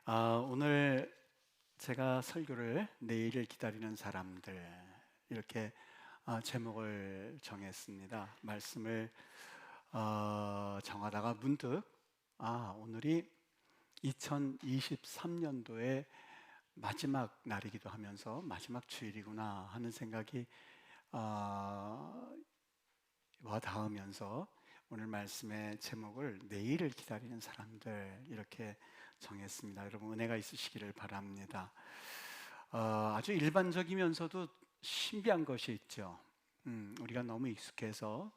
오늘 제가 설교를 내일을 기다리는 사람들 이렇게 제목을 정했습니다. 말씀을 정하다가 문득 오늘이 2023년도의 마지막 날이기도 하면서 마지막 주일이구나 하는 생각이 와 닿으면서 오늘 말씀의 제목을 내일을 기다리는 사람들 이렇게 정했습니다. 여러분 은혜가 있으시기를 바랍니다. 아주 일반적이면서도 신비한 것이 있죠. 우리가 너무 익숙해서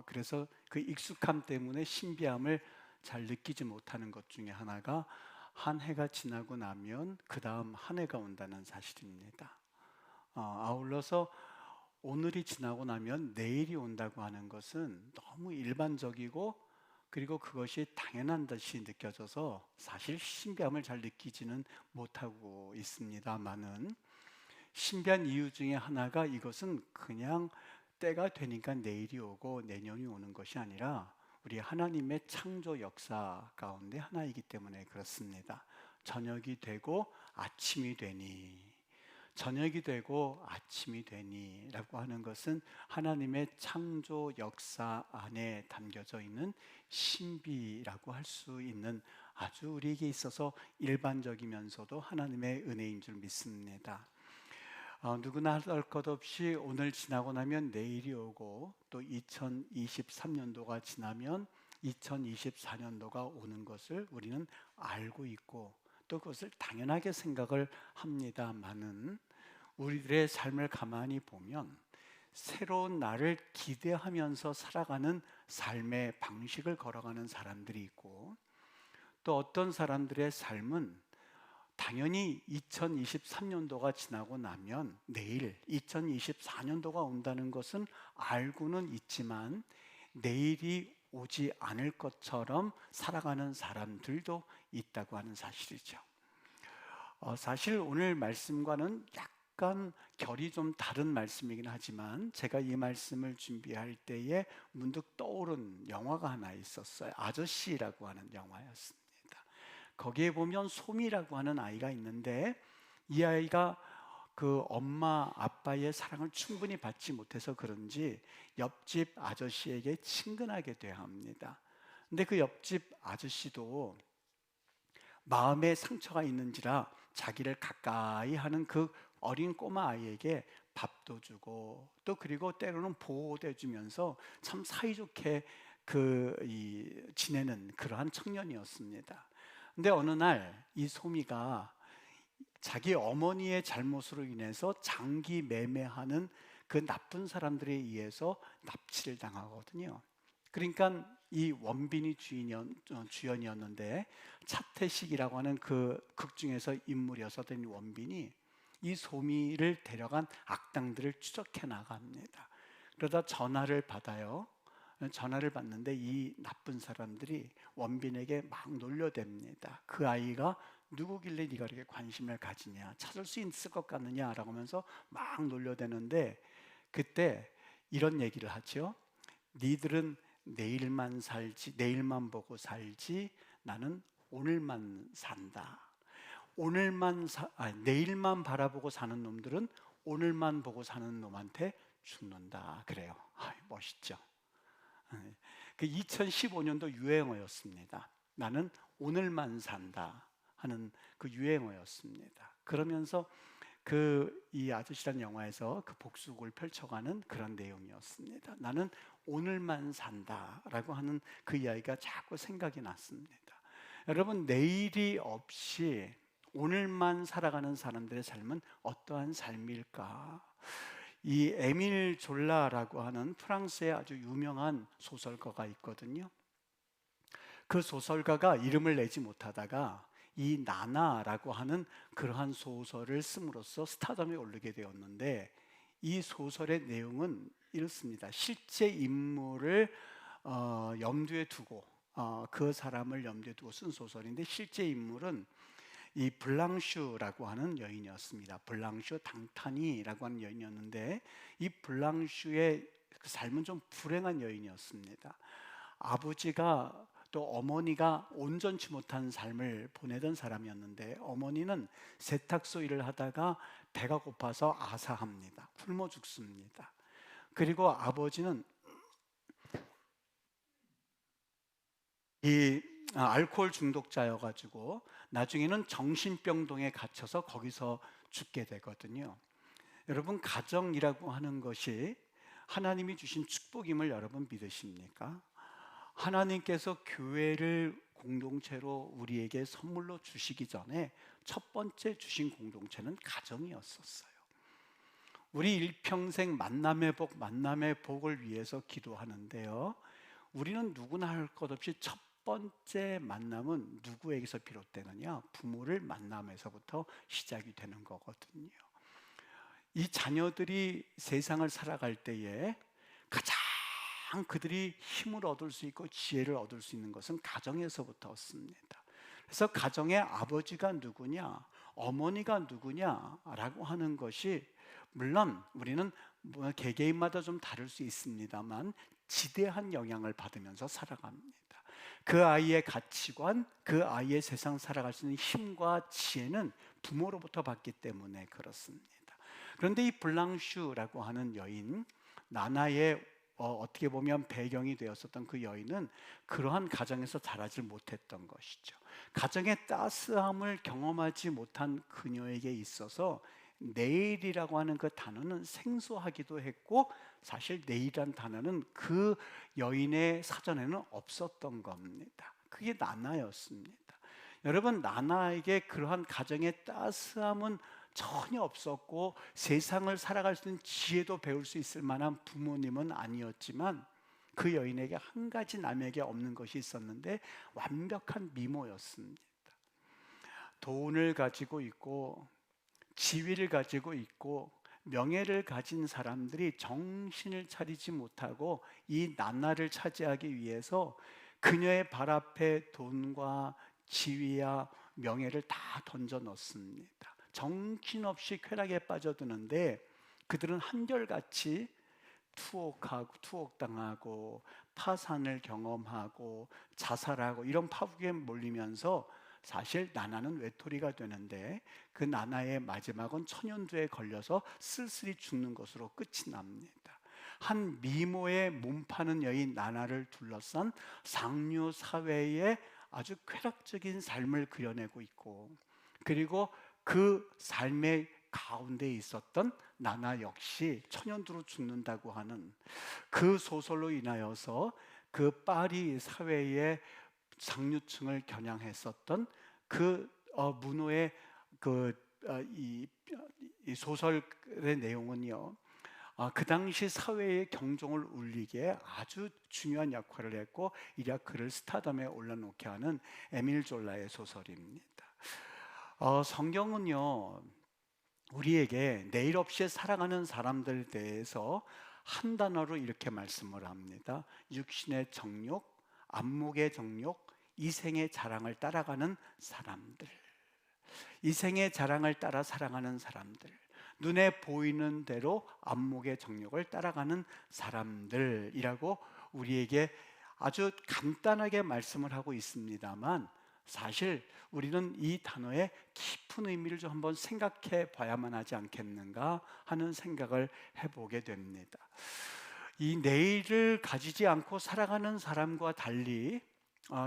그래서 그 익숙함 때문에 신비함을 잘 느끼지 못하는 것 중에 하나가 한 해가 지나고 나면 그 다음 한 해가 온다는 사실입니다. 아울러서 오늘이 지나고 나면 내일이 온다고 하는 것은 너무 일반적이고 그리고 그것이 당연한 듯이 느껴져서 사실 신비함을 잘 느끼지는 못하고 있습니다만은 신비한 이유 중에 하나가 이것은 그냥 때가 되니까 내일이 오고 내년이 오는 것이 아니라 우리 하나님의 창조 역사 가운데 하나이기 때문에 그렇습니다. 저녁이 되고 아침이 되니, 저녁이 되고 아침이 되니 라고 하는 것은 하나님의 창조 역사 안에 담겨져 있는 신비라고 할 수 있는 아주 우리에게 있어서 일반적이면서도 하나님의 은혜인 줄 믿습니다. 누구나 할 것 없이 오늘 지나고 나면 내일이 오고 또 2023년도가 지나면 2024년도가 오는 것을 우리는 알고 있고 또 그것을 당연하게 생각을 합니다만은 우리들의 삶을 가만히 보면 새로운 날을 기대하면서 살아가는 삶의 방식을 걸어가는 사람들이 있고 또 어떤 사람들의 삶은 당연히 2023년도가 지나고 나면 내일 2024년도가 온다는 것은 알고는 있지만 내일이 오지 않을 것처럼 살아가는 사람들도 있다고 하는 사실이죠. 사실 오늘 말씀과는 약간 결이 좀 다른 말씀이긴 하지만 제가 이 말씀을 준비할 때에 문득 떠오른 영화가 하나 있었어요. 아저씨라고 하는 영화였습니다. 거기에 보면 소미라고 하는 아이가 있는데 이 아이가 그 엄마 아빠의 사랑을 충분히 받지 못해서 그런지 옆집 아저씨에게 친근하게 돼야 합니다. 근데 그 옆집 아저씨도 마음에 상처가 있는지라 자기를 가까이 하는 그 어린 꼬마 아이에게 밥도 주고 또 그리고 때로는 보호도 해주면서 참 사이좋게 지내는 그러한 청년이었습니다. 근데 어느 날 이 소미가 자기 어머니의 잘못으로 인해서 장기 매매하는 그 나쁜 사람들에 의해서 납치를 당하거든요. 그러니까 이 원빈이 주연이었는데 차태식이라고 하는 그 극 중에서 인물이었었던 이 원빈이 이 소미를 데려간 악당들을 추적해 나갑니다. 그러다 전화를 받아요. 전화를 받는데 이 나쁜 사람들이 원빈에게 막 놀려댑니다. 그 아이가 누구길래 네가 이렇게 관심을 가지냐, 찾을 수 있을 것 같느냐 라고 하면서 막 놀려대는데 그때 이런 얘기를 하죠. 니들은 내일만 살지, 내일만 보고 살지 나는 오늘만 산다. 내일만 바라보고 사는 놈들은 오늘만 보고 사는 놈한테 죽는다. 그래요. 멋있죠. 그 2015년도 유행어였습니다. 나는 오늘만 산다 하는 그 유행어였습니다. 그러면서 이 아저씨라는 영화에서 그 복수극을 펼쳐가는 그런 내용이었습니다. 나는 오늘만 산다라고 하는 그 이야기가 자꾸 생각이 났습니다. 여러분, 내일이 없이 오늘만 살아가는 사람들의 삶은 어떠한 삶일까? 이 에밀 졸라라고 하는 프랑스의 아주 유명한 소설가가 있거든요. 그 소설가가 이름을 내지 못하다가 이 나나라고 하는 그러한 소설을 씀으로써 스타덤에 오르게 되었는데 이 소설의 내용은 이렇습니다. 실제 인물을 염두에 두고 그 사람을 염두에 두고 쓴 소설인데 실제 인물은 이 블랑슈라고 하는 여인이었습니다. 블랑슈 당타니라고 하는 여인이었는데 이 블랑슈의 삶은 좀 불행한 여인이었습니다. 아버지가 또 어머니가 온전치 못한 삶을 보내던 사람이었는데, 어머니는 세탁소 일을 하다가 배가 고파서 아사합니다. 굶어 죽습니다. 그리고 아버지는 이 알코올 중독자여가지고 나중에는 정신병동에 갇혀서 거기서 죽게 되거든요. 여러분, 가정이라고 하는 것이 하나님이 주신 축복임을 여러분 믿으십니까? 하나님께서 교회를 공동체로 우리에게 선물로 주시기 전에 첫 번째 주신 공동체는 가정이었었어요. 우리 일평생 만남의 복을 위해서 기도하는데요, 우리는 누구나 할 것 없이 첫 번째 만남은 누구에게서 비롯되느냐? 부모를 만남에서부터 시작이 되는 거거든요. 이 자녀들이 세상을 살아갈 때에 가장 그들이 힘을 얻을 수 있고 지혜를 얻을 수 있는 것은 가정에서부터 얻습니다. 그래서 가정의 아버지가 누구냐, 어머니가 누구냐라고 하는 것이, 물론 우리는 개개인마다 좀 다를 수 있습니다만 지대한 영향을 받으면서 살아갑니다. 그 아이의 가치관, 그 아이의 세상 살아갈 수 있는 힘과 지혜는 부모로부터 받기 때문에 그렇습니다. 그런데 이 블랑슈라고 하는 여인, 나나의 어떻게 보면 배경이 되었었던 그 여인은 그러한 가정에서 자라지 못했던 것이죠. 가정의 따스함을 경험하지 못한 그녀에게 있어서 내일이라고 하는 그 단어는 생소하기도 했고, 사실 내일이란 단어는 그 여인의 사전에는 없었던 겁니다. 그게 나나였습니다. 여러분, 나나에게 그러한 가정의 따스함은 전혀 없었고 세상을 살아갈 수 있는 지혜도 배울 수 있을 만한 부모님은 아니었지만, 그 여인에게 한 가지 남에게 없는 것이 있었는데 완벽한 미모였습니다. 돈을 가지고 있고 지위를 가지고 있고 명예를 가진 사람들이 정신을 차리지 못하고 이 나나를 차지하기 위해서 그녀의 발 앞에 돈과 지위와 명예를 다 던져 넣습니다. 정신없이 쾌락에 빠져드는데 그들은 한결같이 투옥당하고 파산을 경험하고 자살하고 이런 파국에 몰리면서, 사실 나나는 외톨이가 되는데 그 나나의 마지막은 천연두에 걸려서 쓸쓸히 죽는 것으로 끝이 납니다. 한 미모의 몸파는 여인 나나를 둘러싼 상류 사회의 아주 쾌락적인 삶을 그려내고 있고, 그리고 그 삶의 가운데 있었던 나나 역시 천연두로 죽는다고 하는 그 소설로 인하여서 그 파리 사회의 상류층을 겨냥했었던 그 문호의 이 소설의 내용은요, 그 당시 사회의 경종을 울리기에 아주 중요한 역할을 했고, 이래 그를 스타덤에 올려놓게 하는 에밀 졸라의 소설입니다. 성경은요, 우리에게 내일 없이 살아가는 사람들에 대해서 한 단어로 이렇게 말씀을 합니다. 육신의 정욕, 안목의 정욕, 이생의 자랑을 따라가는 사람들. 이생의 자랑을 따라 살아가는 사람들, 눈에 보이는 대로 안목의 정욕을 따라가는 사람들이라고 우리에게 아주 간단하게 말씀을 하고 있습니다만, 사실 우리는 이 단어의 깊은 의미를 좀 한번 생각해 봐야만 하지 않겠는가 하는 생각을 해보게 됩니다. 이 내일을 가지지 않고 살아가는 사람과 달리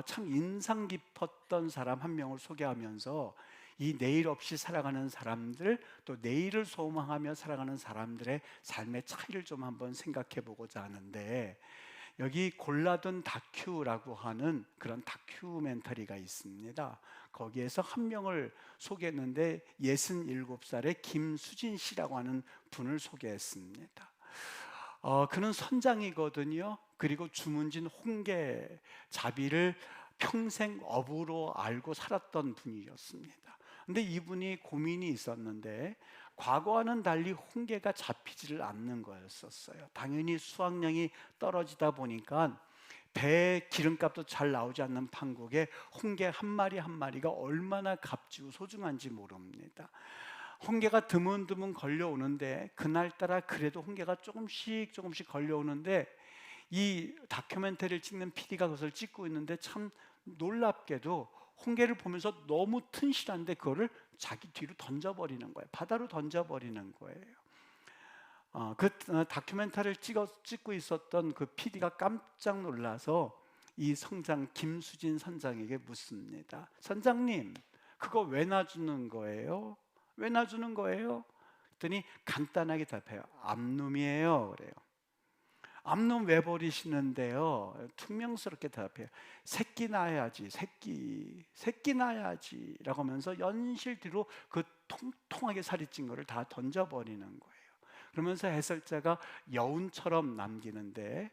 참 인상 깊었던 사람 한 명을 소개하면서 이 내일 없이 살아가는 사람들, 또 내일을 소망하며 살아가는 사람들의 삶의 차이를 좀 한번 생각해 보고자 하는데, 여기 골라둔 다큐라고 하는 그런 다큐멘터리가 있습니다. 거기에서 한 명을 소개했는데 67살의 김수진 씨라고 하는 분을 소개했습니다. 그는 선장이거든요. 그리고 주문진 홍게 자비를 평생 업으로 알고 살았던 분이었습니다. 근데 이분이 고민이 있었는데, 과거와는 달리 홍게가 잡히지를 않는 거였었어요. 당연히 수확량이 떨어지다 보니까 배 기름값도 잘 나오지 않는 판국에 홍게 한 마리 한 마리가 얼마나 값지고 소중한지 모릅니다. 홍게가 드문드문 걸려오는데, 그날따라 그래도 홍게가 조금씩 걸려오는데 이 다큐멘터리를 찍는 PD가 그것을 찍고 있는데 참 놀랍게도 홍게를 보면서 너무 튼실한데 그거를 자기 뒤로 던져버리는 거예요. 바다로 던져버리는 거예요. 그 다큐멘터리를 찍고 있었던 그 PD가 깜짝 놀라서 이 성장 김수진 선장에게 묻습니다. 선장님, 그거 왜 놔주는 거예요? 왜 놔주는 거예요? 그랬더니 간단하게 답해요. 암놈이에요. 그래요. 암놈 왜 버리시는데요? 퉁명스럽게 대답해요. 새끼 낳아야지, 새끼 낳아야지 라고 하면서 연실 뒤로 그 통통하게 살이 찐 거를 다 던져버리는 거예요. 그러면서 해설자가 여운처럼 남기는데,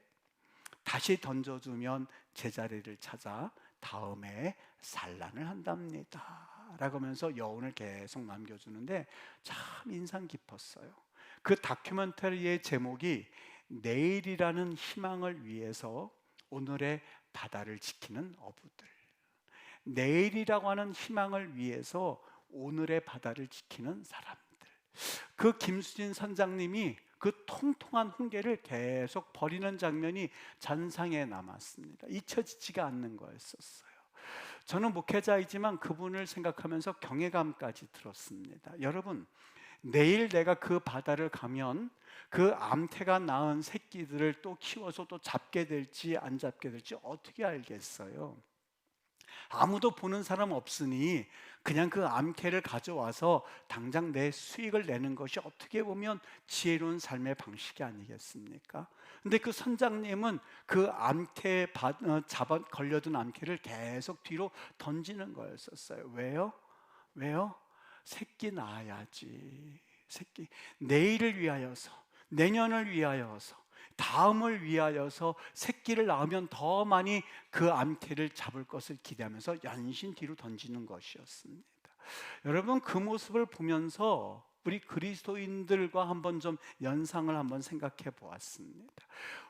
다시 던져주면 제자리를 찾아 다음에 산란을 한답니다 라고 하면서 여운을 계속 남겨주는데 참 인상 깊었어요. 그 다큐멘터리의 제목이 내일이라는 희망을 위해서 오늘의 바다를 지키는 어부들, 내일이라고 하는 희망을 위해서 오늘의 바다를 지키는 사람들. 그 김수진 선장님이 그 통통한 홍게를 계속 버리는 장면이 잔상에 남았습니다. 잊혀지지가 않는 거였었어요. 저는 목회자이지만 그분을 생각하면서 경외감까지 들었습니다. 여러분, 내일 내가 그 바다를 가면 그 암태가 낳은 새끼들을 또 키워서 또 잡게 될지 안 잡게 될지 어떻게 알겠어요? 아무도 보는 사람 없으니 그냥 그 암캐를 가져와서 당장 내 수익을 내는 것이 어떻게 보면 지혜로운 삶의 방식이 아니겠습니까? 근데 그 선장님은 그 암캐에 걸려든 암캐를 계속 뒤로 던지는 거였었어요. 왜요? 새끼 낳아야지. 새끼, 내일을 위하여서, 내년을 위하여서, 다음을 위하여서 새끼를 낳으면 더 많이 그 암캐를 잡을 것을 기대하면서 연신 뒤로 던지는 것이었습니다. 여러분, 그 모습을 보면서 우리 그리스도인들과 한번 좀 연상을 한번 생각해 보았습니다.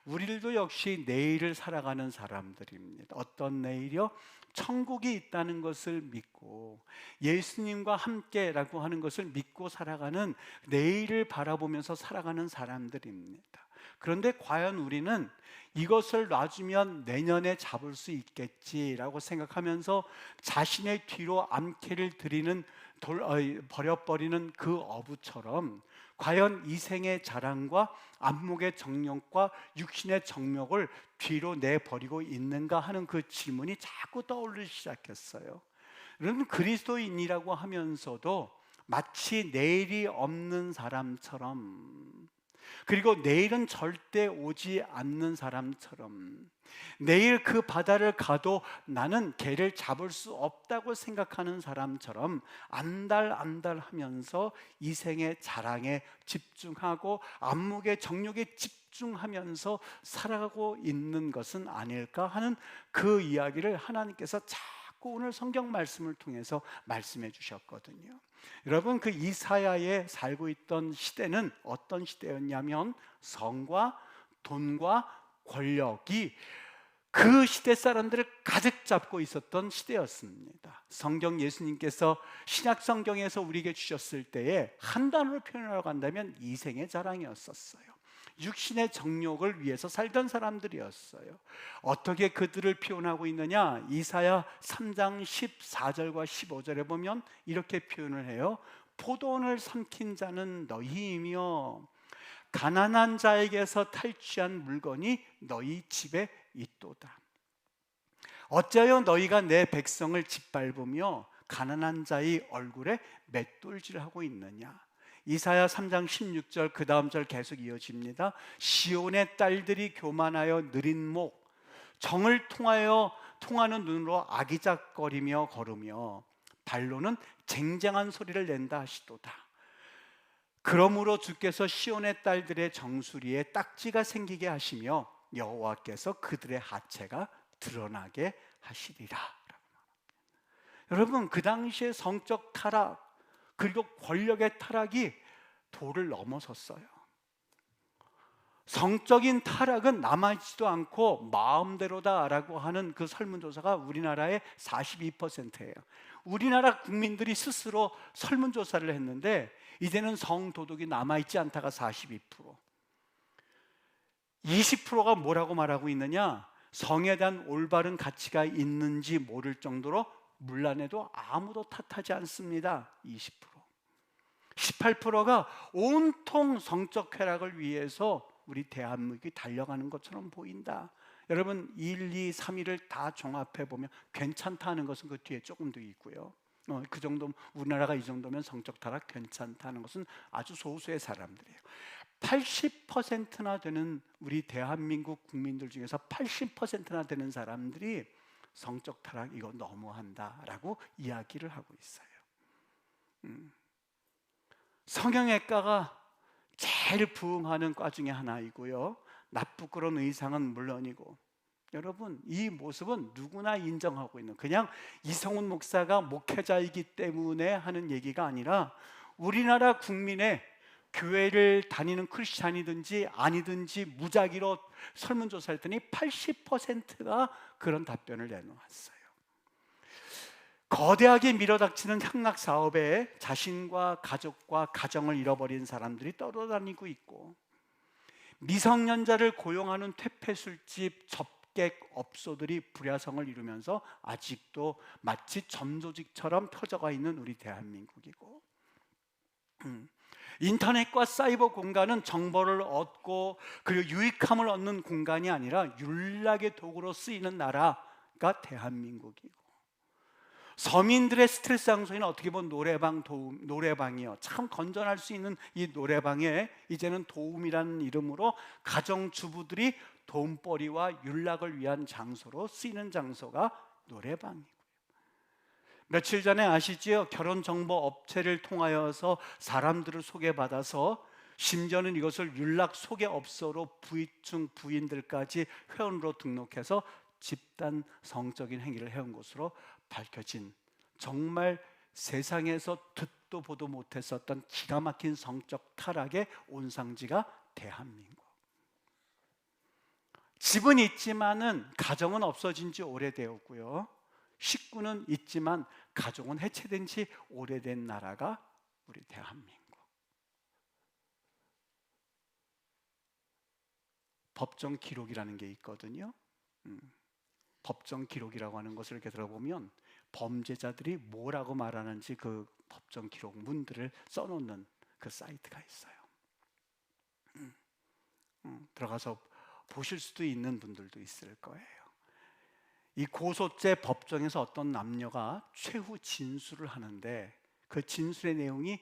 우리들도 역시 내일을 살아가는 사람들입니다. 어떤 내일이요? 천국이 있다는 것을 믿고 예수님과 함께라고 하는 것을 믿고 살아가는, 내일을 바라보면서 살아가는 사람들입니다. 그런데 과연 우리는 이것을 놔주면 내년에 잡을 수 있겠지라고 생각하면서 자신의 뒤로 암캐를 버려버리는 그 어부처럼 과연 이 생의 자랑과 안목의 정욕과 육신의 정욕을 뒤로 내버리고 있는가 하는 그 질문이 자꾸 떠오르기 시작했어요. 여러분, 그리스도인이라고 하면서도 마치 내일이 없는 사람처럼, 그리고 내일은 절대 오지 않는 사람처럼, 내일 그 바다를 가도 나는 개를 잡을 수 없다고 생각하는 사람처럼 안달안달하면서 이 생의 자랑에 집중하고 안목의 정욕에 집중하면서 살아가고 있는 것은 아닐까 하는 그 이야기를 하나님께서 자꾸 오늘 성경 말씀을 통해서 말씀해 주셨거든요. 여러분, 그 이사야에 살고 있던 시대는 어떤 시대였냐면 성과 돈과 권력이 그 시대 사람들을 가득 잡고 있었던 시대였습니다. 성경, 예수님께서 신약 성경에서 우리에게 주셨을 때에 한 단어로 표현하라고 한다면 이생의 자랑이었었어요. 육신의 정욕을 위해서 살던 사람들이었어요. 어떻게 그들을 표현하고 있느냐? 이사야 3장 14절과 15절에 보면 이렇게 표현을 해요. 포도원을 삼킨 자는 너희이며 가난한 자에게서 탈취한 물건이 너희 집에 있도다. 어찌하여 너희가 내 백성을 짓밟으며 가난한 자의 얼굴에 맷돌질하고 있느냐? 이사야 3장 16절 그 다음 절 계속 이어집니다. 시온의 딸들이 교만하여 느린 목, 정을 통하는 눈으로 아기작거리며 걸으며 발로는 쟁쟁한 소리를 낸다 하시도다. 그러므로 주께서 시온의 딸들의 정수리에 딱지가 생기게 하시며 여호와께서 그들의 하체가 드러나게 하시리라. 여러분, 그 당시에 성적 타락 그리고 권력의 타락이 도를 넘어섰어요. 성적인 타락은 남아있지도 않고 마음대로다라고 하는 그 설문조사가 우리나라의 42%예요. 우리나라 국민들이 스스로 설문조사를 했는데 이제는 성도덕이 남아있지 않다가 42%. 20%가 뭐라고 말하고 있느냐? 성에 대한 올바른 가치가 있는지 모를 정도로 문란해도 아무도 탓하지 않습니다. 20%. 18%가 온통 성적 쾌락을 위해서 우리 대한민국이 달려가는 것처럼 보인다. 여러분 1, 2, 3위를 다 종합해 보면 괜찮다는 것은 그 뒤에 조금 더 있고요. 그 정도, 우리나라가 이 정도면 성적 타락 괜찮다는 것은 아주 소수의 사람들이에요. 80%나 되는 우리 대한민국 국민들 중에서 80%나 되는 사람들이 성적 타락 이거 너무한다라고 이야기를 하고 있어요. 성형외과가 제일 부흥하는 과 중에 하나이고요. 나쁘그런 의상은 물론이고, 여러분 이 모습은 누구나 인정하고 있는, 그냥 이성훈 목사가 목회자이기 때문에 하는 얘기가 아니라 우리나라 국민의 교회를 다니는 크리스찬이든지 아니든지 무작위로 설문조사했더니 80%가 그런 답변을 내놓았어요. 거대하게 밀어닥치는 향락 사업에 자신과 가족과 가정을 잃어버린 사람들이 떠돌아다니고 있고, 미성년자를 고용하는 퇴폐술집 접객업소들이 불야성을 이루면서 아직도 마치 점조직처럼 펴져가 있는 우리 대한민국이고, 인터넷과 사이버 공간은 정보를 얻고 그리고 유익함을 얻는 공간이 아니라 윤락의 도구로 쓰이는 나라가 대한민국이고, 서민들의 스트레스 장소에는 어떻게 보면 노래방이요, 참 건전할 수 있는 이 노래방에 이제는 도움이라는 이름으로 가정주부들이 돈벌이와 윤락을 위한 장소로 쓰이는 장소가 노래방이고요. 며칠 전에 아시지요? 결혼정보업체를 통하여서 사람들을 소개받아서 심지어는 이것을 윤락 소개업소로 부위층 부인들까지 회원으로 등록해서 집단 성적인 행위를 해온 것으로 밝혀진, 정말 세상에서 듣도 보도 못했었던 기가 막힌 성적 타락의 온상지가 대한민국. 집은 있지만은 가정은 없어진 지 오래되었고요, 식구는 있지만 가족은 해체된 지 오래된 나라가 우리 대한민국. 법정 기록이라는 게 있거든요. 법정 기록이라고 하는 것을 이렇게 들어보면 범죄자들이 뭐라고 말하는지 그 법정 기록 문들을 써놓는 그 사이트가 있어요. 들어가서 보실 수도 있는 분들도 있을 거예요. 이 고소죄 법정에서 어떤 남녀가 최후 진술을 하는데, 그 진술의 내용이,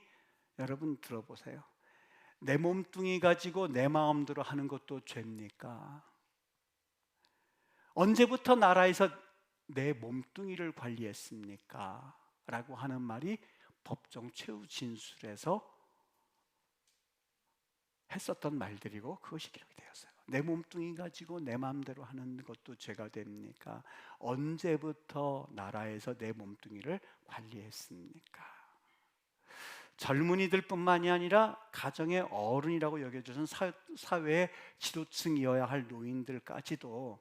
여러분 들어보세요. 내 몸뚱이 가지고 내 마음대로 하는 것도 죄입니까? 언제부터 나라에서 내 몸뚱이를 관리했습니까? 라고 하는 말이 법정 최후 진술에서 했었던 말들이고, 그것이 기록이 되었어요. 내 몸뚱이 가지고 내 마음대로 하는 것도 죄가 됩니까? 언제부터 나라에서 내 몸뚱이를 관리했습니까? 젊은이들 뿐만이 아니라 가정의 어른이라고 여겨져서 사회의 지도층이어야 할 노인들까지도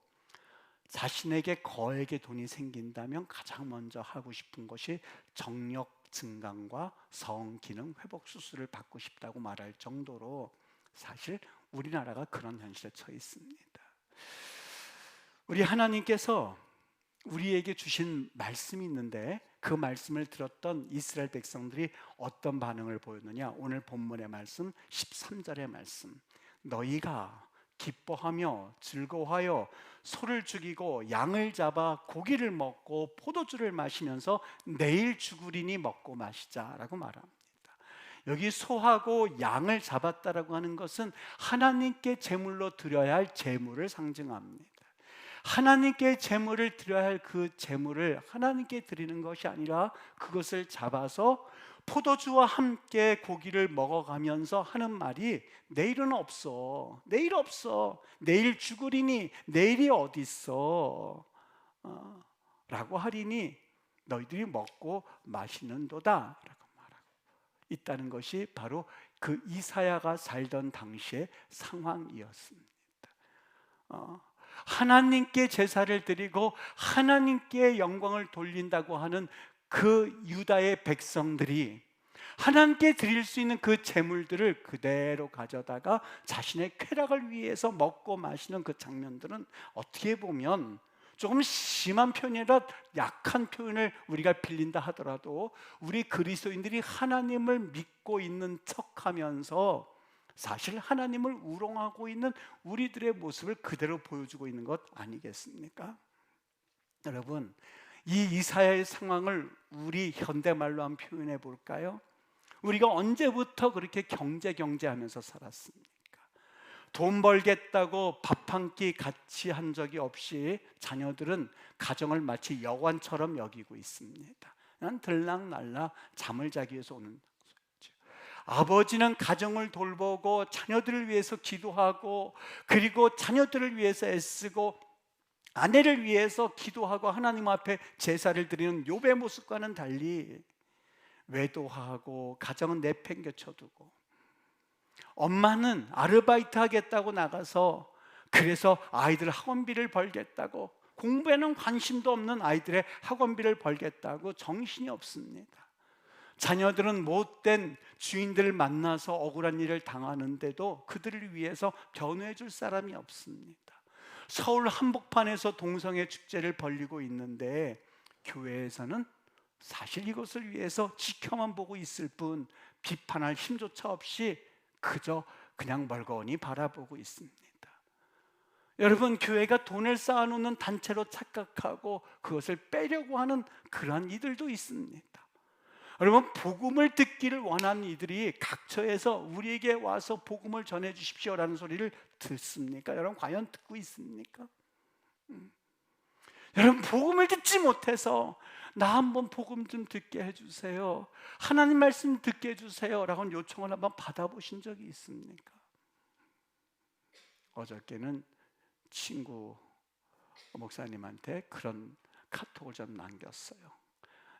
자신에게 거액의 돈이 생긴다면 가장 먼저 하고 싶은 것이 정력 증강과 성 기능 회복 수술을 받고 싶다고 말할 정도로 사실 우리나라가 그런 현실에 처해 있습니다. 우리 하나님께서 우리에게 주신 말씀이 있는데, 그 말씀을 들었던 이스라엘 백성들이 어떤 반응을 보였느냐? 오늘 본문의 말씀 13절의 말씀, 너희가 기뻐하며 즐거워하여 소를 죽이고 양을 잡아 고기를 먹고 포도주를 마시면서 내일 죽으리니 먹고 마시자라고 말합니다. 여기 소하고 양을 잡았다라고 하는 것은 하나님께 제물로 드려야 할 제물을 상징합니다. 하나님께 제물을 드려야 할 그 제물을 하나님께 드리는 것이 아니라 그것을 잡아서 포도주와 함께 고기를 먹어가면서 하는 말이, 내일은 없어, 내일 없어, 내일 죽으리니 내일이 어디 있어 라고 하리니 너희들이 먹고 마시는도다 라고 말하고 있다는 것이 바로 그 이사야가 살던 당시의 상황이었습니다. 하나님께 제사를 드리고 하나님께 영광을 돌린다고 하는 그 유다의 백성들이 하나님께 드릴 수 있는 그 재물들을 그대로 가져다가 자신의 쾌락을 위해서 먹고 마시는 그 장면들은 어떻게 보면 조금 심한 표현이라 약한 표현을 우리가 빌린다 하더라도 우리 그리스도인들이 하나님을 믿고 있는 척하면서 사실 하나님을 우롱하고 있는 우리들의 모습을 그대로 보여주고 있는 것 아니겠습니까? 여러분, 이 이사야의 상황을 우리 현대말로 한번 표현해 볼까요? 우리가 언제부터 그렇게 경제하면서 살았습니까? 돈 벌겠다고 밥 한 끼 같이 한 적이 없이 자녀들은 가정을 마치 여관처럼 여기고 있습니다. 난 들락날락 잠을 자기 위해서 오는 거죠. 아버지는 가정을 돌보고 자녀들을 위해서 기도하고, 그리고 자녀들을 위해서 애쓰고 아내를 위해서 기도하고 하나님 앞에 제사를 드리는 욥의 모습과는 달리 외도하고 가정은 내팽개쳐두고, 엄마는 아르바이트 하겠다고 나가서 그래서 아이들 학원비를 벌겠다고, 공부에는 관심도 없는 아이들의 학원비를 벌겠다고 정신이 없습니다. 자녀들은 못된 주인들을 만나서 억울한 일을 당하는데도 그들을 위해서 변호해 줄 사람이 없습니다. 서울 한복판에서 동성애 축제를 벌이고 있는데 교회에서는 사실 이것을 위해서 지켜만 보고 있을 뿐 비판할 힘조차 없이 그저 그냥 멀거니 바라보고 있습니다. 여러분, 교회가 돈을 쌓아놓는 단체로 착각하고 그것을 빼려고 하는 그러한 이들도 있습니다. 여러분, 복음을 듣기를 원하는 이들이 각처에서 우리에게 와서 복음을 전해 주십시오라는 소리를 듣습니까? 여러분, 과연 듣고 있습니까? 여러분, 복음을 듣지 못해서 나 한번 복음 좀 듣게 해주세요, 하나님 말씀 듣게 해주세요 라고 요청을 한번 받아보신 적이 있습니까? 어저께는 친구 목사님한테 그런 카톡을 좀 남겼어요.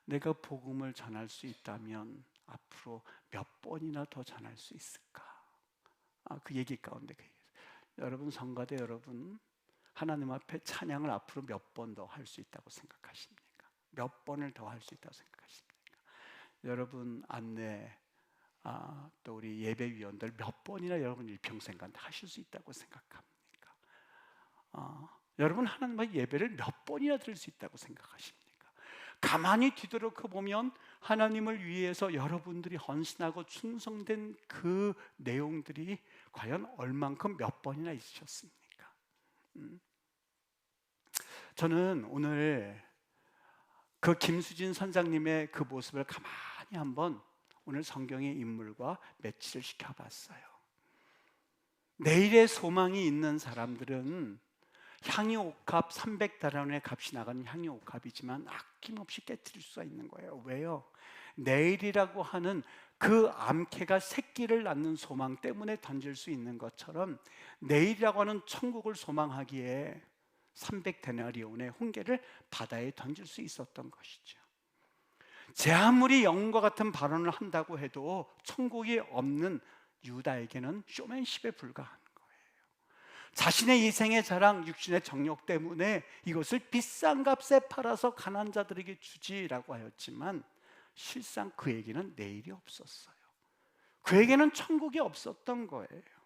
내가 복음을 전할 수 있다면 앞으로 몇 번이나 더 전할 수 있을까? 그 얘기 가운데 여러분, 성가대 여러분, 하나님 앞에 찬양을 앞으로 몇 번 더 할 수 있다고 생각하십니까? 몇 번을 더 할 수 있다고 생각하십니까? 여러분 안내 또 우리 예배위원들 몇 번이나 여러분 일평생간 하실 수 있다고 생각합니까? 여러분 하나님의 예배를 몇 번이나 드릴 수 있다고 생각하십니까? 가만히 뒤돌아서 보면 하나님을 위해서 여러분들이 헌신하고 충성된 그 내용들이 과연 얼만큼 몇 번이나 있으셨습니까? 저는 오늘 그 김수진 선장님의 그 모습을 가만히 한번 오늘 성경의 인물과 매치를 시켜봤어요. 내일의 소망이 있는 사람들은 향유옥합 300달러의 값이 나가는 향유옥합이지만 아낌없이 깨뜨릴 수가 있는 거예요. 왜요? 내일이라고 하는 그 암캐가 새끼를 낳는 소망 때문에 던질 수 있는 것처럼 내일이라고 하는 천국을 소망하기에 300데나리온의 홍게를 바다에 던질 수 있었던 것이죠. 제 아무리 영웅과 같은 발언을 한다고 해도 천국이 없는 유다에게는 쇼맨십에 불과한 거예요. 자신의 이생의 자랑, 육신의 정욕 때문에 이것을 비싼 값에 팔아서 가난한 자들에게 주지라고 하였지만 실상 그에게는 내일이 없었어요. 그에게는 천국이 없었던 거예요.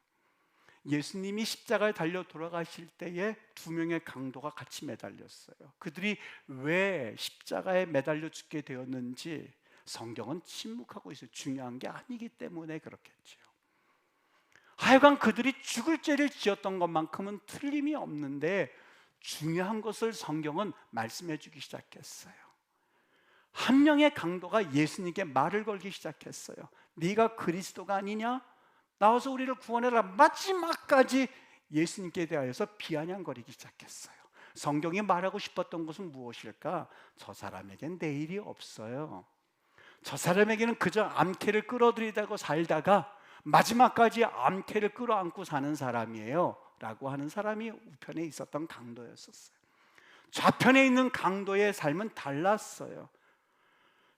예수님이 십자가에 달려 돌아가실 때에 두 명의 강도가 같이 매달렸어요. 그들이 왜 십자가에 매달려 죽게 되었는지 성경은 침묵하고 있어요. 중요한 게 아니기 때문에 그렇겠죠. 하여간 그들이 죽을 죄를 지었던 것만큼은 틀림이 없는데 중요한 것을 성경은 말씀해 주기 시작했어요. 한 명의 강도가 예수님께 말을 걸기 시작했어요. 네가 그리스도가 아니냐? 나와서 우리를 구원해라. 마지막까지 예수님께 대하여서 비아냥거리기 시작했어요. 성경이 말하고 싶었던 것은 무엇일까? 저 사람에겐 내일이 없어요. 저 사람에게는 그저 암캐를 끌어들이다가 살다가 마지막까지 암캐를 끌어안고 사는 사람이에요 라고 하는 사람이 우편에 있었던 강도였었어요. 좌편에 있는 강도의 삶은 달랐어요.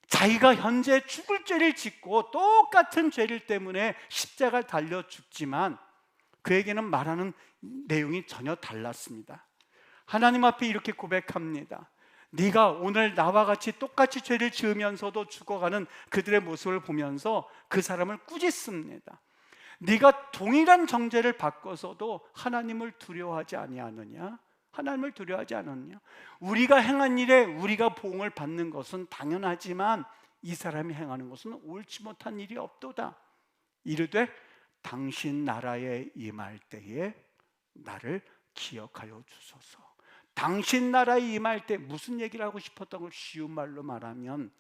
자기가 현재 죽을 죄를 짓고 똑같은 죄를 때문에 십자가를 달려 죽지만 그에게는 말하는 내용이 전혀 달랐습니다. 하나님 앞에 이렇게 고백합니다. 네가 오늘 나와 같이 똑같이 죄를 지으면서도 죽어가는 그들의 모습을 보면서 그 사람을 꾸짖습니다. 네가 동일한 정죄를 받고서도 하나님을 두려워하지 아니하느냐? 하나님을 두려워하지 않았냐? 우리가 행한 일에 우리가 보응을 받는 것은 당연하지만 이 사람이 행하는 것은 옳지 못한 일이 없도다. 이르되 당신 나라에 임할 때에 나를 기억하여 주소서. 당신 나라에 임할 때 무슨 얘기를 하고 싶었던 걸 쉬운 말로 말하면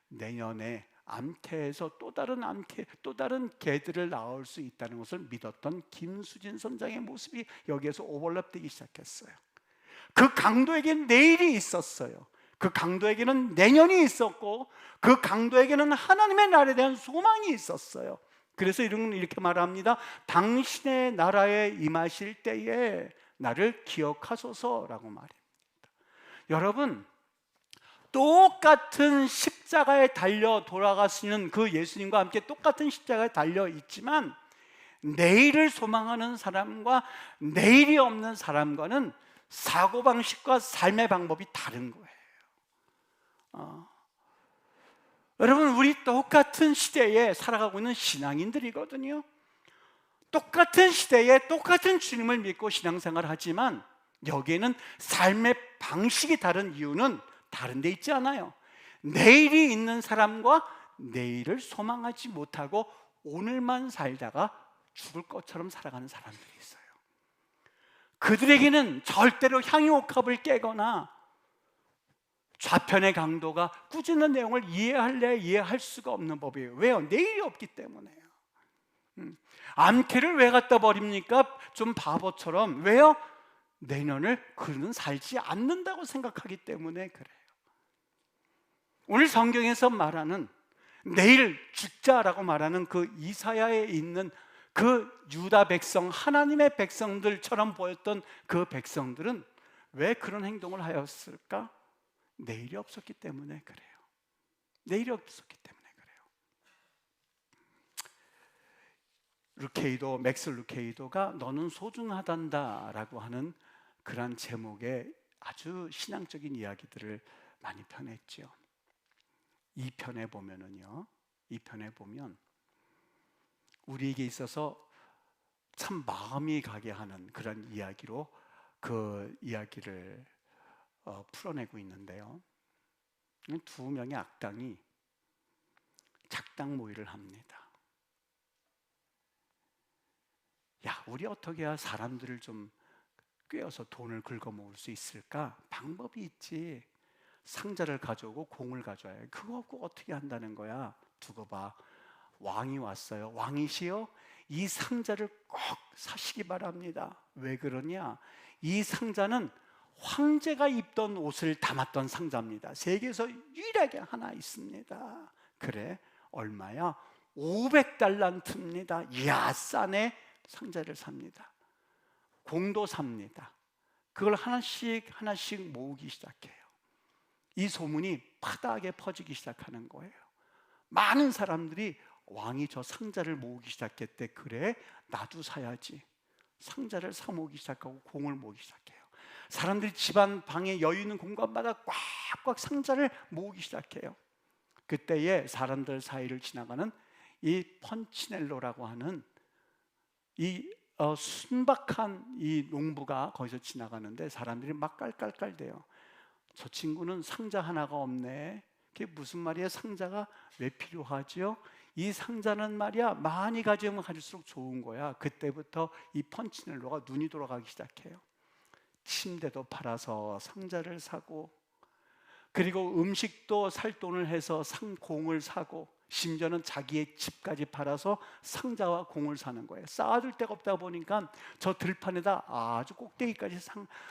내년에 암태에서 또 다른 개들을 낳을 수 있다는 것을 믿었던 김수진 선장의 모습이 여기에서 오버랩되기 시작했어요. 그 강도에게는 내일이 있었어요. 그 강도에게는 내년이 있었고 그 강도에게는 하나님의 나라에 대한 소망이 있었어요. 그래서 이렇게 말합니다. 당신의 나라에 임하실 때에 나를 기억하소서라고 말합니다. 여러분, 똑같은 십자가에 달려 돌아가시는 그 예수님과 함께 똑같은 십자가에 달려 있지만 내일을 소망하는 사람과 내일이 없는 사람과는 사고방식과 삶의 방법이 다른 거예요. 여러분, 우리 똑같은 시대에 살아가고 있는 신앙인들이거든요. 똑같은 시대에 똑같은 주님을 믿고 신앙생활을 하지만 여기에는 삶의 방식이 다른 이유는 다른 데 있지 않아요. 내일이 있는 사람과 내일을 소망하지 못하고 오늘만 살다가 죽을 것처럼 살아가는 사람들이 있어요. 그들에게는 절대로 향유옥합을 깨거나 좌편의 강도가 꾸짖는 내용을 이해할 수가 없는 법이에요. 왜요? 내일이 없기 때문에요. 암캐를 왜 갖다 버립니까? 좀 바보처럼. 왜요? 내년을 그는 살지 않는다고 생각하기 때문에 그래요. 오늘 성경에서 말하는 내일 죽자라고 말하는 그 이사야에 있는 그 유다 백성, 하나님의 백성들처럼 보였던 그 백성들은 왜 그런 행동을 하였을까? 내일이 없었기 때문에 그래요. 내일이 없었기 때문에 그래요. 맥스 루케이도가 너는 소중하단다 라고 하는 그런 제목의 아주 신앙적인 이야기들을 많이 펴냈죠. 이 편에 보면은요, 이 편에 보면 우리에게 있어서 참 마음이 가게 하는 그런 이야기로 그 이야기를 풀어내고 있는데요. 두 명의 악당이 작당 모의를 합니다. 야, 우리 어떻게 해야 사람들을 좀 꿰어서 돈을 긁어모을 수 있을까? 방법이 있지. 상자를 가져오고 공을 가져와야 해. 그거 없고 어떻게 한다는 거야? 두고 봐. 왕이 왔어요. 왕이시여, 이 상자를 꼭 사시기 바랍니다. 왜 그러냐? 이 상자는 황제가 입던 옷을 담았던 상자입니다. 세계에서 유일하게 하나 있습니다. 그래, 얼마야? 500달란트입니다. 이야, 싸네. 상자를 삽니다. 공도 삽니다. 그걸 하나씩 모으기 시작해요. 이 소문이 파다하게 퍼지기 시작하는 거예요. 많은 사람들이 왕이 저 상자를 모으기 시작했대. 그래, 나도 사야지. 상자를 사 모으기 시작하고 공을 모으기 시작해요. 사람들이 집안 방에 여유 있는 공간마다 꽉꽉 상자를 모으기 시작해요. 그때에 사람들 사이를 지나가는 이 펀치넬로라고 하는 이 순박한 이 농부가 거기서 지나가는데 사람들이 막 깔깔깔대요. 저 친구는 상자 하나가 없네. 그게 무슨 말이야? 상자가 왜 필요하죠? 이 상자는 말이야 많이 가지면 가질수록 좋은 거야. 그때부터 이 펀치넬로가 눈이 돌아가기 시작해요. 침대도 팔아서 상자를 사고, 그리고 음식도 살 돈을 해서 공을 사고, 심지어는 자기의 집까지 팔아서 상자와 공을 사는 거예요. 쌓아둘 데가 없다 보니까 저 들판에다 아주 꼭대기까지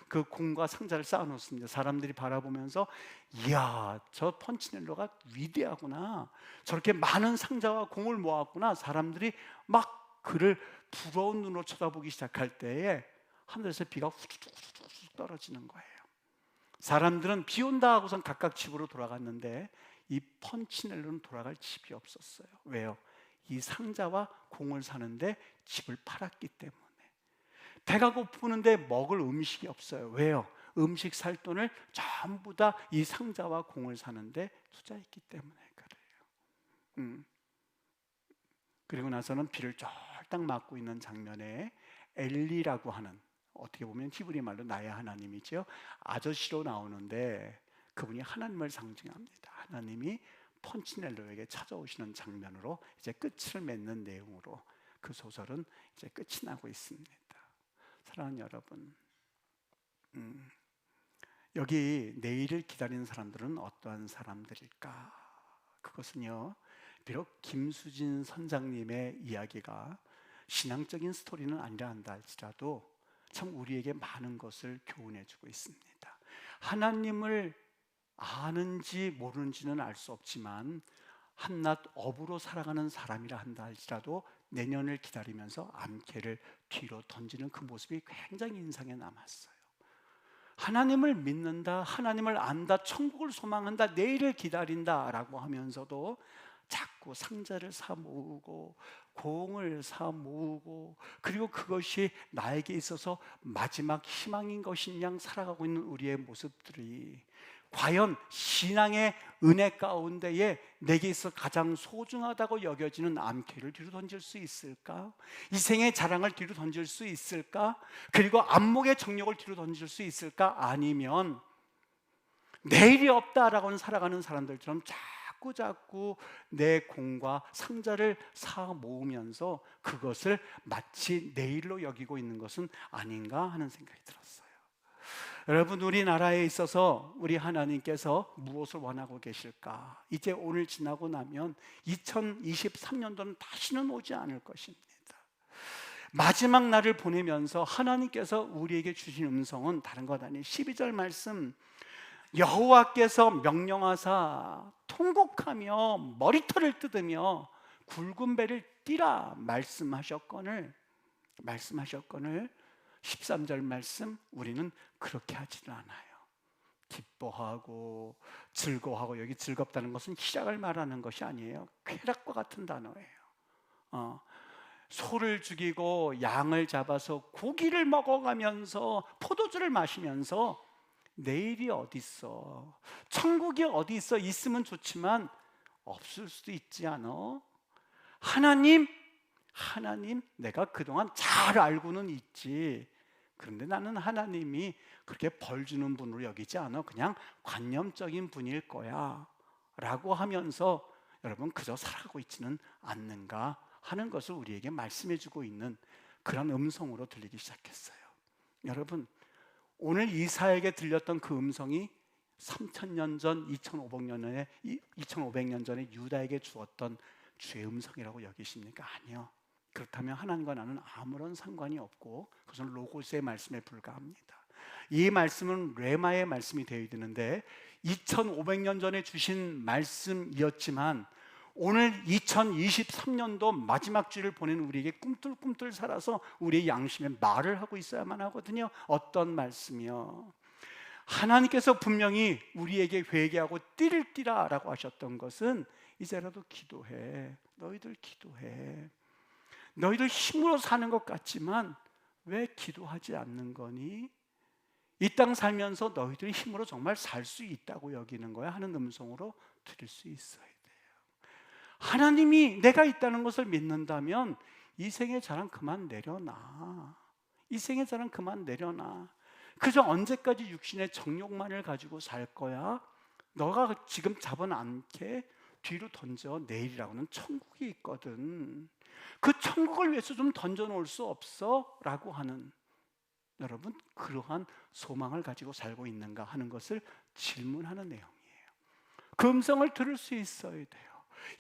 그 공과 상자를 쌓아놓습니다. 사람들이 바라보면서 이야, 저 펀치넬로가 위대하구나, 저렇게 많은 상자와 공을 모았구나. 사람들이 막 그를 부러운 눈으로 쳐다보기 시작할 때에 하늘에서 비가 후두둑 떨어지는 거예요. 사람들은 비 온다 하고선 각각 집으로 돌아갔는데 이 펀치넬로는 돌아갈 집이 없었어요. 왜요? 이 상자와 공을 사는데 집을 팔았기 때문에. 배가 고프는데 먹을 음식이 없어요. 왜요? 음식 살 돈을 전부 다 이 상자와 공을 사는데 투자했기 때문에 그래요. 그리고 나서는 비를 쫄딱 맞고 있는 장면에 엘리라고 하는, 어떻게 보면 히브리 말로 나의 하나님이죠, 아저씨로 나오는데 그분이 하나님을 상징합니다. 하나님이 펀치넬로에게 찾아오시는 장면으로 이제 끝을 맺는 내용으로 그 소설은 이제 끝이 나고 있습니다. 사랑하는 여러분, 여기 내일을 기다리는 사람들은 어떠한 사람들일까? 그것은요, 비록 김수진 선장님의 이야기가 신앙적인 스토리는 아니라 한다 할지라도 참 우리에게 많은 것을 교훈해주고 있습니다. 하나님을 아는지 모르는지는 알 수 없지만 한낱 업으로 살아가는 사람이라 한다 할지라도 내년을 기다리면서 암캐를 뒤로 던지는 그 모습이 굉장히 인상에 남았어요. 하나님을 믿는다, 하나님을 안다, 천국을 소망한다, 내일을 기다린다 라고 하면서도 자꾸 상자를 사 모으고 공을 사 모으고, 그리고 그것이 나에게 있어서 마지막 희망인 것인 양 살아가고 있는 우리의 모습들이 과연 신앙의 은혜 가운데에 내게 있어 가장 소중하다고 여겨지는 암캐를 뒤로 던질 수 있을까? 이 생의 자랑을 뒤로 던질 수 있을까? 그리고 안목의 정력을 뒤로 던질 수 있을까? 아니면 내일이 없다라고는 살아가는 사람들처럼 자꾸 내 공과 상자를 사 모으면서 그것을 마치 내일로 여기고 있는 것은 아닌가 하는 생각이 들었어요. 여러분, 우리나라에 있어서 우리 하나님께서 무엇을 원하고 계실까? 이제 오늘 지나고 나면 2023년도는 다시는 오지 않을 것입니다. 마지막 날을 보내면서 하나님께서 우리에게 주신 음성은 다른 것 아니에요. 12절 말씀, 여호와께서 명령하사 통곡하며 머리털을 뜯으며 굵은 배를 띠라 말씀하셨거늘 13절 말씀, 우리는 그렇게 하지는 않아요. 기뻐하고 즐거워하고, 여기 즐겁다는 것은 시작을 말하는 것이 아니에요. 쾌락과 같은 단어예요. 소를 죽이고 양을 잡아서 고기를 먹어가면서 포도주를 마시면서 내일이 어디 있어, 천국이 어디 있어, 있으면 좋지만 없을 수도 있지 않아? 하나님 내가 그동안 잘 알고는 있지, 그런데 나는 하나님이 그렇게 벌 주는 분으로 여기지 않아. 그냥 관념적인 분일 거야 라고 하면서 여러분 그저 살아가고 있지는 않는가 하는 것을 우리에게 말씀해 주고 있는 그런 음성으로 들리기 시작했어요. 여러분, 오늘 이사에게 들렸던 그 음성이 3000년 전, 2500년 전에 유다에게 주었던 주의 음성이라고 여기십니까? 아니요. 그렇다면 하나님과 나는 아무런 상관이 없고 그것은 로고스의 말씀에 불과합니다. 이 말씀은 레마의 말씀이 되어야 되는데 2500년 전에 주신 말씀이었지만 오늘 2023년도 마지막 주를 보낸 우리에게 꿈틀꿈틀 살아서 우리의 양심에 말을 하고 있어야만 하거든요. 어떤 말씀이요? 하나님께서 분명히 우리에게 회개하고 띠를 띠라 라고 하셨던 것은 이제라도 기도해, 너희들 기도해, 너희들 힘으로 사는 것 같지만 왜 기도하지 않는 거니? 이 땅 살면서 너희들이 힘으로 정말 살 수 있다고 여기는 거야 하는 음성으로 들을 수 있어야 돼요. 하나님이 내가 있다는 것을 믿는다면 이 생의 자랑 그만 내려놔. 이 생의 자랑 그만 내려놔. 그저 언제까지 육신의 정욕만을 가지고 살 거야? 너가 지금 잡은 않게 뒤로 던져. 내일이라고는 천국이 있거든. 그 천국을 위해서 좀 던져놓을 수 없어? 라고 하는, 여러분 그러한 소망을 가지고 살고 있는가 하는 것을 질문하는 내용이에요. 그 음성을 들을 수 있어야 돼요.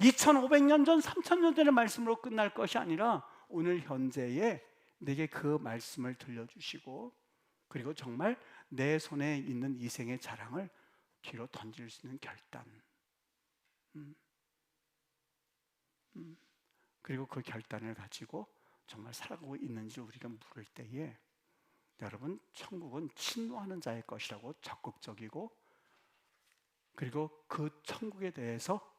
2500년 전, 3000년 전의 말씀으로 끝날 것이 아니라 오늘 현재에 내게 그 말씀을 들려주시고, 그리고 정말 내 손에 있는 이 생의 자랑을 뒤로 던질 수 있는 결단, 그리고 그 결단을 가지고 정말 살아가고 있는지 우리가 물을 때에, 여러분 천국은 침노하는 자의 것이라고 적극적이고, 그리고 그 천국에 대해서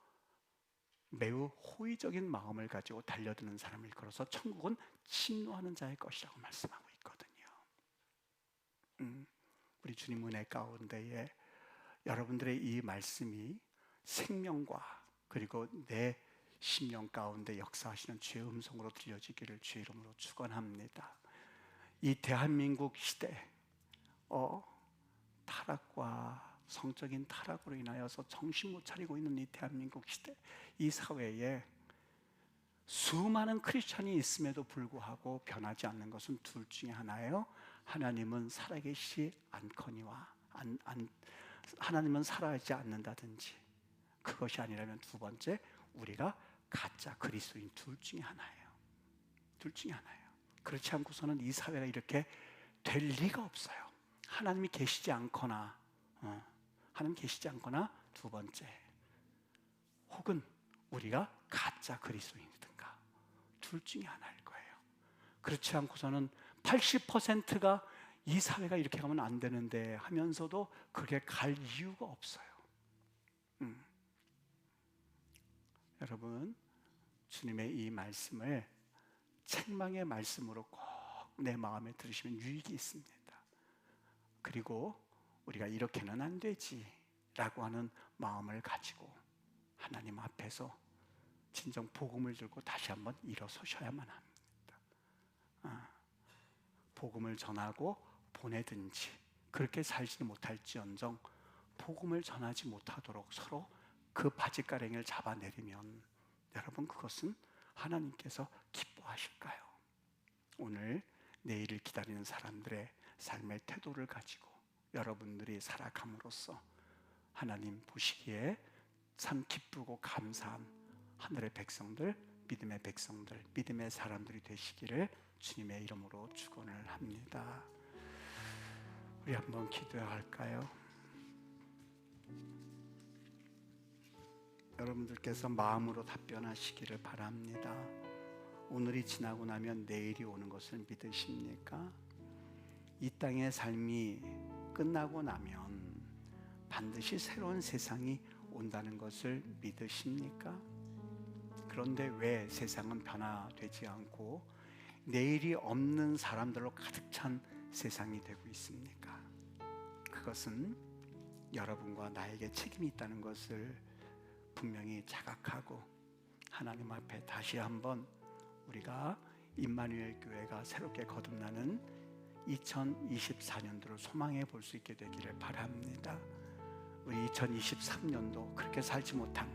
매우 호의적인 마음을 가지고 달려드는 사람을 걸어서 천국은 침노하는 자의 것이라고 말씀하고 있거든요. 우리 주님 은혜 가운데에 여러분들의 이 말씀이 생명과 그리고 내 심령 가운데 역사하시는 주의 음성으로 들려지기를 주의 이름으로 축원합니다. 이 대한민국 시대 타락과 성적인 타락으로 인하여서 정신 못 차리고 있는 이 대한민국 시대, 이 사회에 수많은 크리스찬이 있음에도 불구하고 변하지 않는 것은 둘 중에 하나예요. 하나님은 살아계시지 않거니와 하나님은 살아있지 않는다든지, 그것이 아니라면 두 번째, 우리가 가짜 그리스도인 둘 중에 하나예요. 둘 중에 하나예요. 그렇지 않고서는 이 사회가 이렇게 될 리가 없어요. 하나님이 계시지 않거나 하나님 계시지 않거나, 두 번째, 혹은 우리가 가짜 그리스도인이든가, 둘 중에 하나일 거예요. 그렇지 않고서는 80%가 이 사회가 이렇게 가면 안 되는데 하면서도 그렇게 갈 이유가 없어요. 여러분, 주님의 이 말씀을 책망의 말씀으로 꼭 내 마음에 들으시면 유익이 있습니다. 그리고 우리가 이렇게는 안 되지 라고 하는 마음을 가지고 하나님 앞에서 진정 복음을 들고 다시 한번 일어서셔야만 합니다. 복음을 전하고 보내든지 그렇게 살지 못할지언정 복음을 전하지 못하도록 서로 그 바짓가랭이를 잡아내리면 여러분, 그것은 하나님께서 기뻐하실까요? 오늘 내일을 기다리는 사람들의 삶의 태도를 가지고 여러분들이 살아감으로써 하나님 보시기에 참 기쁘고 감사한 하늘의 백성들, 믿음의 백성들, 믿음의 사람들이 되시기를 주님의 이름으로 축원을 합니다. 우리 한번 기도해야 할까요? 여러분들께서 마음으로 답변하시기를 바랍니다. 오늘이 지나고 나면 내일이 오는 것을 믿으십니까? 이 땅의 삶이 끝나고 나면 반드시 새로운 세상이 온다는 것을 믿으십니까? 그런데 왜 세상은 변화되지 않고 내일이 없는 사람들로 가득 찬 세상이 되고 있습니까? 그것은 여러분과 나에게 책임이 있다는 것을 분명히 자각하고 하나님 앞에 다시 한번 우리가 임마누엘 교회가 새롭게 거듭나는 2024년도를 소망해 볼 수 있게 되기를 바랍니다. 우리 2023년도 그렇게 살지 못한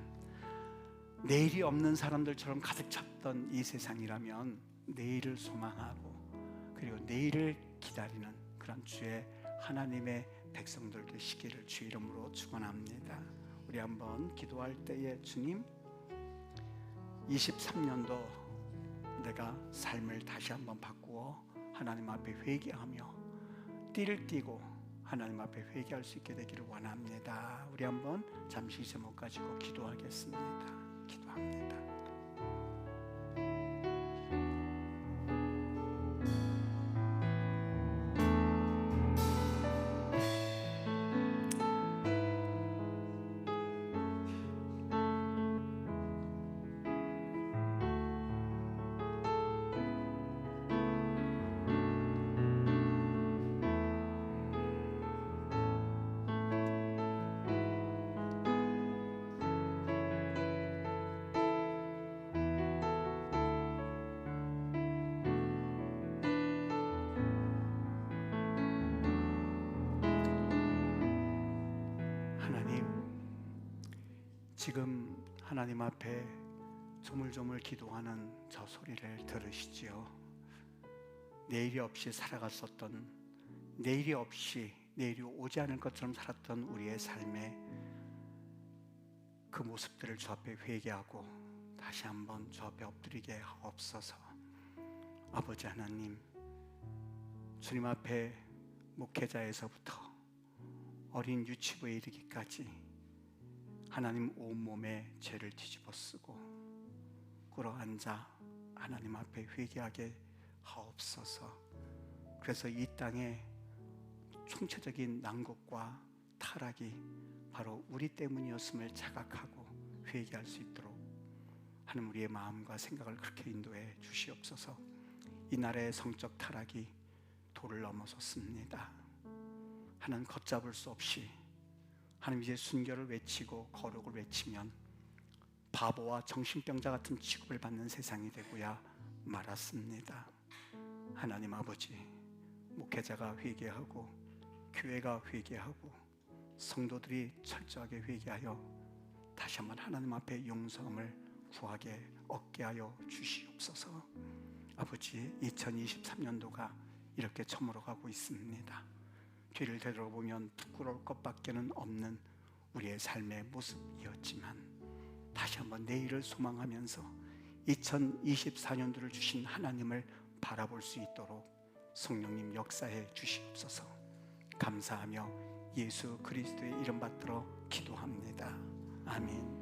내일이 없는 사람들처럼 가득 찼던 이 세상이라면 내일을 소망하고 그리고 내일을 기다리는 그런 주의 하나님의 백성들 되시기를 주 이름으로 축원합니다. 우리 한번 기도할 때에 주님, 23년도 내가 삶을 다시 한번 바꾸어 하나님 앞에 회개하며 띠를 띠고 하나님 앞에 회개할 수 있게 되기를 원합니다. 우리 한번 잠시 제목 가지고 기도하겠습니다. 기도합니다. 지금 하나님 앞에 조물조물 기도하는 저 소리를 들으시지요? 내일이 없이 살아갔었던, 내일이 없이 내일이 오지 않을 것처럼 살았던 우리의 삶의 그 모습들을 주 앞에 회개하고 다시 한번 주 앞에 엎드리게 하옵소서. 아버지 하나님, 주님 앞에 목회자에서부터 어린 유치부에 이르기까지 하나님 온몸에 죄를 뒤집어 쓰고 꿇어앉아 하나님 앞에 회개하게 하옵소서. 그래서 이 땅에 총체적인 난국과 타락이 바로 우리 때문이었음을 자각하고 회개할 수 있도록 하나님 우리의 마음과 생각을 그렇게 인도해 주시옵소서. 이 나라의 성적 타락이 도를 넘어섰습니다. 하나님 걷잡을 수 없이 하나님 이제 순결을 외치고 거룩을 외치면 바보와 정신병자 같은 취급을 받는 세상이 되고야 말았습니다. 하나님 아버지, 목회자가 회개하고 교회가 회개하고 성도들이 철저하게 회개하여 다시 한번 하나님 앞에 용서함을 구하게 얻게 하여 주시옵소서. 아버지, 2023년도가 이렇게 저물어가고 있습니다. 뒤를 되돌아보면 부끄러울 것밖에는 없는 우리의 삶의 모습이었지만 다시 한번 내일을 소망하면서 2024년도를 주신 하나님을 바라볼 수 있도록 성령님 역사해 주시옵소서. 감사하며 예수 그리스도의 이름 받들어 기도합니다. 아멘.